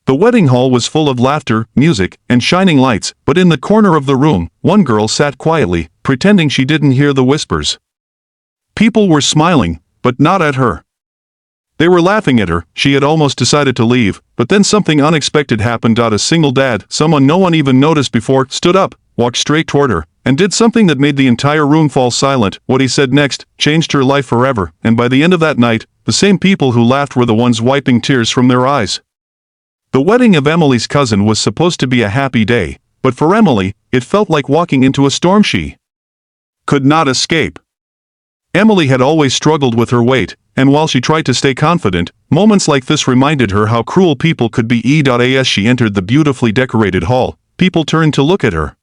The wedding hall was full of laughter, music, and shining lights, but in the corner of the room, one girl sat quietly, pretending she didn't hear the whispers. People were smiling, but not at her. They were laughing at her. She had almost decided to leave, but then something unexpected happened. A single dad, someone no one even noticed before, stood up, walked straight toward her, and did something that made the entire room fall silent. What he said next changed her life forever, and by the end of that night, the same people who laughed were the ones wiping tears from their eyes. The wedding of Emily's cousin was supposed to be a happy day, but for Emily, it felt like walking into a storm she could not escape. Emily had always struggled with her weight, and while she tried to stay confident, moments like this reminded her how cruel people could be. As she entered the beautifully decorated hall, people turned to look at her.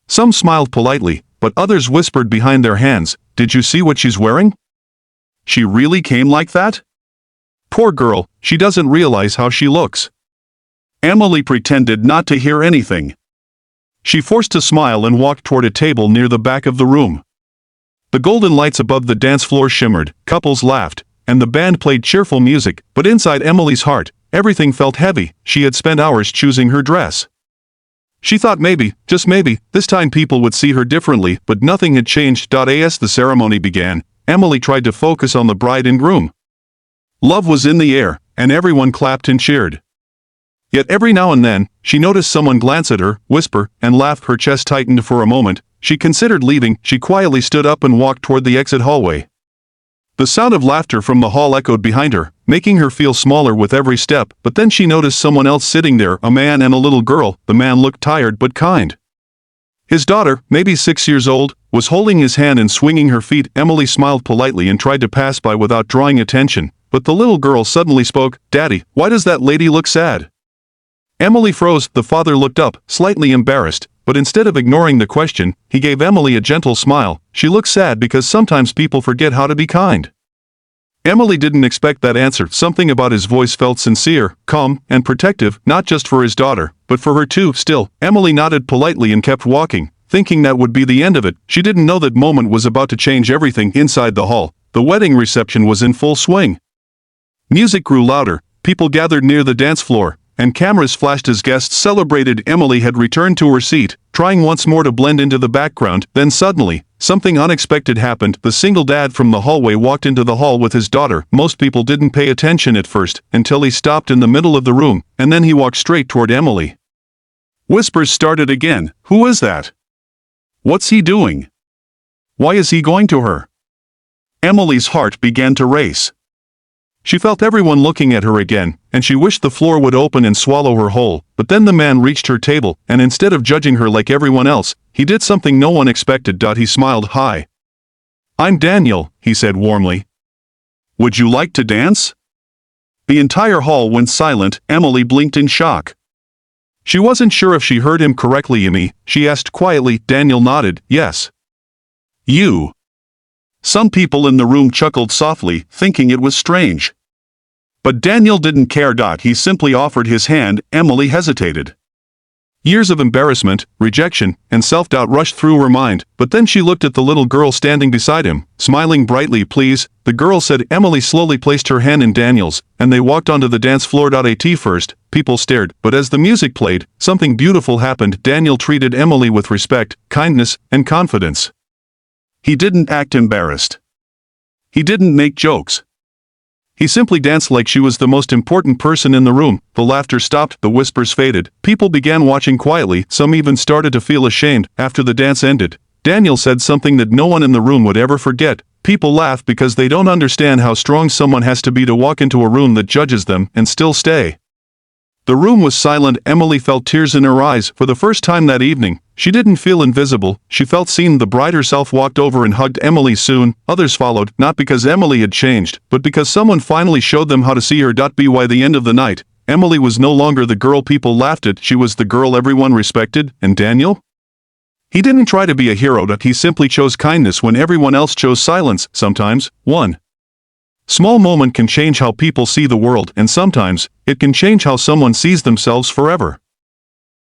Some smiled politely, but others whispered behind their hands, "Did you see what she's wearing? She really came like that? Poor girl, she doesn't realize how she looks." Emily pretended not to hear anything. She forced a smile and walked toward a table near the back of the room. The golden lights above the dance floor shimmered, couples laughed, and the band played cheerful music, but inside Emily's heart, everything felt heavy. She had spent hours choosing her dress. She thought maybe, just maybe, this time people would see her differently, but nothing had changed. As the ceremony began, Emily tried to focus on the bride and groom. Love was in the air, and everyone clapped and cheered. Yet every now and then, she noticed someone glance at her, whisper, and laugh. Her chest tightened for a moment. She considered leaving. She quietly stood up and walked toward the exit hallway. The sound of laughter from the hall echoed behind her, making her feel smaller with every step, but then she noticed someone else sitting there, a man and a little girl. The man looked tired but kind. His daughter, maybe 6 years old, was holding his hand and swinging her feet. Emily smiled politely and tried to pass by without drawing attention, but the little girl suddenly spoke, "Daddy, why does that lady look sad?" Emily froze. The father looked up, slightly embarrassed, but instead of ignoring the question, he gave Emily a gentle smile. "She looks sad because sometimes people forget how to be kind." Emily didn't expect that answer. Something about his voice felt sincere, calm, and protective, not just for his daughter, but for her too. Still, Emily nodded politely and kept walking, thinking that would be the end of it. She didn't know that moment was about to change everything. Inside the hall, the wedding reception was in full swing. Music grew louder, people gathered near the dance floor, and cameras flashed as guests celebrated. Emily had returned to her seat, trying once more to blend into the background. Then suddenly, something unexpected happened. The single dad from the hallway walked into the hall with his daughter. Most people didn't pay attention at first, until he stopped in the middle of the room, and then he walked straight toward Emily. Whispers started again. "Who is that? What's he doing? Why is he going to her?" Emily's heart began to race. She felt everyone looking at her again, and she wished the floor would open and swallow her whole. But then the man reached her table, and instead of judging her like everyone else, he did something no one expected. He smiled. "Hi. I'm Daniel," he said warmly. "Would you like to dance?" The entire hall went silent. Emily blinked in shock. She wasn't sure if she heard him correctly. "Yummy?" she asked quietly. Daniel nodded. "Yes." "You?" Some people in the room chuckled softly, thinking it was strange. But Daniel didn't care. He simply offered his hand. Emily hesitated. Years of embarrassment, rejection, and self-doubt rushed through her mind, but then she looked at the little girl standing beside him, smiling brightly. "Please," the girl said. Emily slowly placed her hand in Daniel's, and they walked onto the dance floor. At first, people stared, but as the music played, something beautiful happened. Daniel treated Emily with respect, kindness, and confidence. He didn't act embarrassed. He didn't make jokes. He simply danced like she was the most important person in the room. The laughter stopped, the whispers faded. People began watching quietly, some even started to feel ashamed. After the dance ended, Daniel said something that no one in the room would ever forget. People laugh because they don't understand how strong someone has to be to walk into a room that judges them and still stay. The room was silent. Emily felt tears in her eyes. For the first time that evening, she didn't feel invisible, she felt seen. The bride herself walked over and hugged Emily. Soon, others followed, not because Emily had changed, but because someone finally showed them how to see her. By the end of the night, Emily was no longer the girl people laughed at, she was the girl everyone respected. And Daniel? He didn't try to be a hero, he simply chose kindness when everyone else chose silence. Sometimes, one small moment can change how people see the world, and sometimes, it can change how someone sees themselves forever.